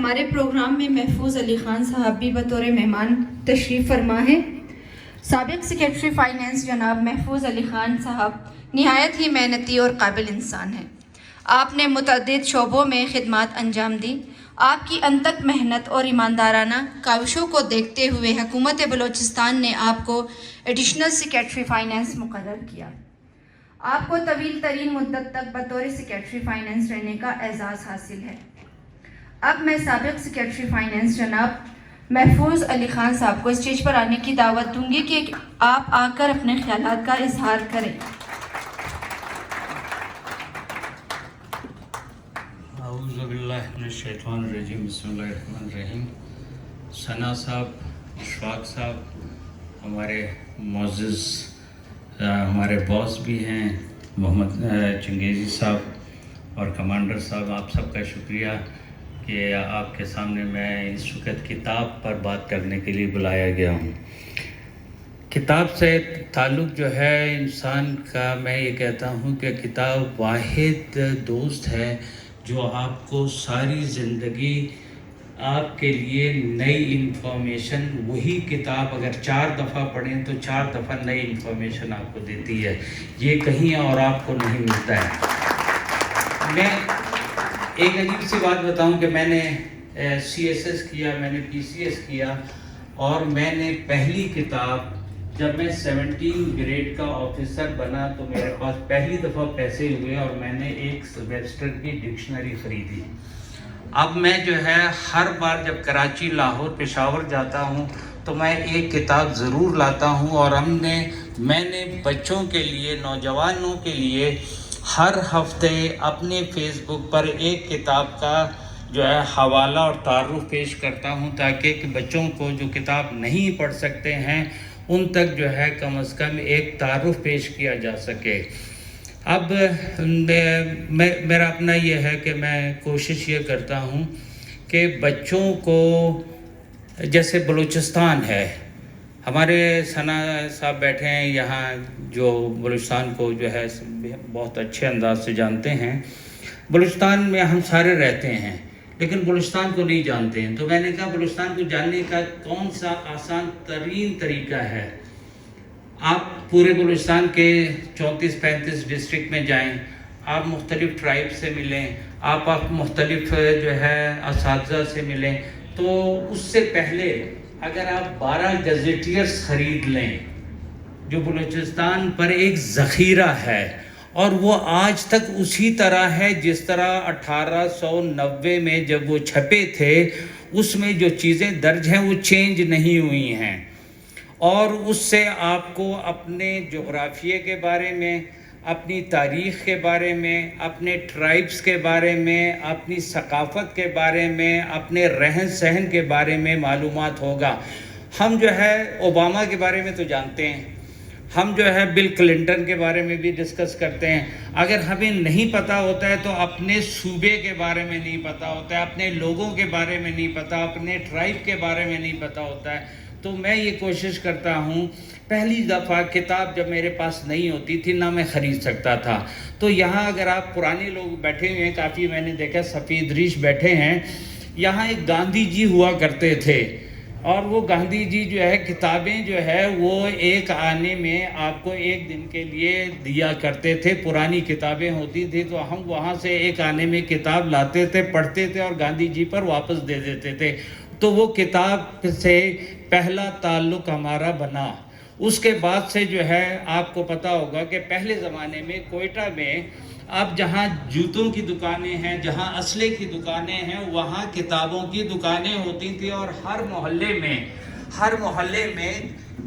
ہمارے پروگرام میں محفوظ علی خان صاحب بھی بطور مہمان تشریف فرما ہے۔ سابق سیکریٹری فائنانس جناب محفوظ علی خان صاحب نہایت ہی محنتی اور قابل انسان ہیں۔ آپ نے متعدد شعبوں میں خدمات انجام دی۔ آپ کی انتھک محنت اور ایماندارانہ کاوشوں کو دیکھتے ہوئے حکومت بلوچستان نے آپ کو ایڈیشنل سیکریٹری فائنانس مقرر کیا۔ آپ کو طویل ترین مدت تک بطور سیکریٹری فائنانس رہنے کا اعزاز حاصل ہے۔ اب میں سابق سیکریٹری فائنانس جناب محفوظ علی خان صاحب کو اسٹیج پر آنے کی دعوت دوں گی کہ آپ آ کر اپنے خیالات کا اظہار کریں۔ اعوذ باللہ من الشیطان الرجیم، بسم اللہ الرحمن الرحیم۔ ثنا صاحب، اشفاق صاحب، ہمارے معزز ہمارے باس بھی ہیں محمد چنگیزی صاحب اور کمانڈر صاحب، آپ سب کا شکریہ کہ آپ کے سامنے میں اس وقت کتاب پر بات کرنے کے لیے بلایا گیا ہوں۔ کتاب سے تعلق جو ہے انسان کا، میں یہ کہتا ہوں کہ کتاب واحد دوست ہے جو آپ کو ساری زندگی آپ کے لیے نئی انفارمیشن، وہی کتاب اگر 4 دفعہ پڑھیں تو 4 دفعہ نئی انفارمیشن آپ کو دیتی ہے۔ یہ کہیں اور آپ کو نہیں ملتا ہے۔ میں ایک عجیب سی بات بتاؤں کہ میں نے سی ایس ایس کیا، میں نے پی سی ایس کیا، اور میں نے پہلی کتاب جب میں 17 گریڈ کا آفیسر بنا تو میرے پاس پہلی دفعہ پیسے ہوئے اور میں نے ایک ویبسٹر کی ڈکشنری خریدی۔ اب میں جو ہے ہر بار جب کراچی، لاہور، پشاور جاتا ہوں تو میں ایک کتاب ضرور لاتا ہوں، اور میں نے بچوں کے لیے، نوجوانوں کے لیے ہر ہفتے اپنے فیس بک پر ایک کتاب کا جو ہے حوالہ اور تعارف پیش کرتا ہوں، تاکہ کہ بچوں کو جو کتاب نہیں پڑھ سکتے ہیں ان تک جو ہے کم از کم ایک تعارف پیش کیا جا سکے۔ اب میرا اپنا یہ ہے کہ میں کوشش یہ کرتا ہوں کہ بچوں کو، جیسے بلوچستان ہے، ہمارے ثنا صاحب بیٹھے ہیں یہاں جو بلوچستان کو جو ہے بہت اچھے انداز سے جانتے ہیں۔ بلوچستان میں ہم سارے رہتے ہیں لیکن بلوچستان کو نہیں جانتے ہیں، تو میں نے کہا بلوچستان کو جاننے کا کون سا آسان ترین طریقہ ہے؟ آپ پورے بلوچستان کے 34-35 ڈسٹرکٹ میں جائیں، آپ مختلف ٹرائب سے ملیں، آپ مختلف جو ہے اساتذہ سے ملیں، تو اس سے پہلے اگر آپ 12 گزیٹیئرز خرید لیں جو بلوچستان پر ایک ذخیرہ ہے، اور وہ آج تک اسی طرح ہے جس طرح 1890 میں جب وہ چھپے تھے، اس میں جو چیزیں درج ہیں وہ چینج نہیں ہوئی ہیں، اور اس سے آپ کو اپنے جغرافیے کے بارے میں، اپنی تاریخ کے بارے میں، اپنے ٹرائبس کے بارے میں، اپنی ثقافت کے بارے میں، اپنے رہن سہن کے بارے میں معلومات ہوگا۔ ہم جو ہے اوباما کے بارے میں تو جانتے ہیں، ہم جو ہے بل کلنٹن کے بارے میں بھی ڈسکس کرتے ہیں، اگر ہمیں نہیں پتہ ہوتا ہے تو اپنے صوبے کے بارے میں نہیں پتہ ہوتا ہے، اپنے لوگوں کے بارے میں نہیں پتہ، اپنے ٹرائب کے بارے میں نہیں پتہ ہوتا ہے۔ تو میں یہ کوشش کرتا ہوں، پہلی دفعہ کتاب جب میرے پاس نہیں ہوتی تھی، نہ میں خرید سکتا تھا، تو یہاں اگر آپ پرانے لوگ بیٹھے ہوئے ہیں، کافی میں نے دیکھا سفید ریش بیٹھے ہیں، یہاں ایک گاندھی جی ہوا کرتے تھے، اور وہ گاندھی جی جو ہے کتابیں جو ہے وہ ایک آنے میں آپ کو ایک دن کے لیے دیا کرتے تھے، پرانی کتابیں ہوتی تھی تو ہم وہاں سے ایک آنے میں کتاب لاتے تھے، پڑھتے تھے اور گاندھی جی پر واپس دے دیتے تھے، تو وہ کتاب سے پہلا تعلق ہمارا بنا۔ اس کے بعد سے جو ہے آپ کو پتہ ہوگا کہ پہلے زمانے میں کوئٹہ میں اب جہاں جوتوں کی دکانیں ہیں، جہاں اسلحے کی دکانیں ہیں، وہاں کتابوں کی دکانیں ہوتی تھیں، اور ہر محلے میں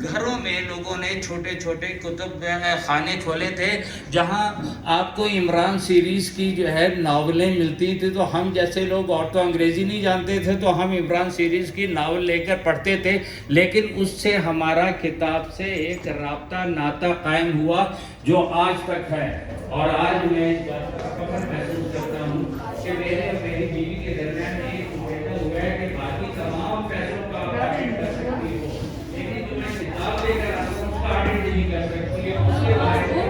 گھروں میں لوگوں نے چھوٹے چھوٹے کتب خانے کھولے تھے، جہاں آپ کو عمران سیریز کی جو ہے ناولیں ملتی تھی، تو ہم جیسے لوگ اور تو انگریزی نہیں جانتے تھے تو ہم عمران سیریز کی ناول لے کر پڑھتے تھے، لیکن اس سے ہمارا کتاب سے ایک رابطہ، ناطہ قائم ہوا جو آج تک ہے۔ اور آج میں اس بات کا فخر محسوس کرتا ہوں کہ میرے اور میری بیوی کے درمیان ایک معاہدہ ہوا ہے کہ باقی تمام پیسوں کا آپ آڈٹ کر سکتی ہو، لیکن جو میں کتاب لے کر آتا ہوں اس کا آڈٹ نہیں کر سکتی ہے، اس کے بارے میں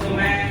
تو میں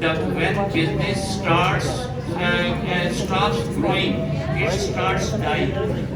when business stops growing, it starts dying.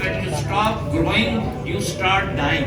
when you stop growing, you start dying.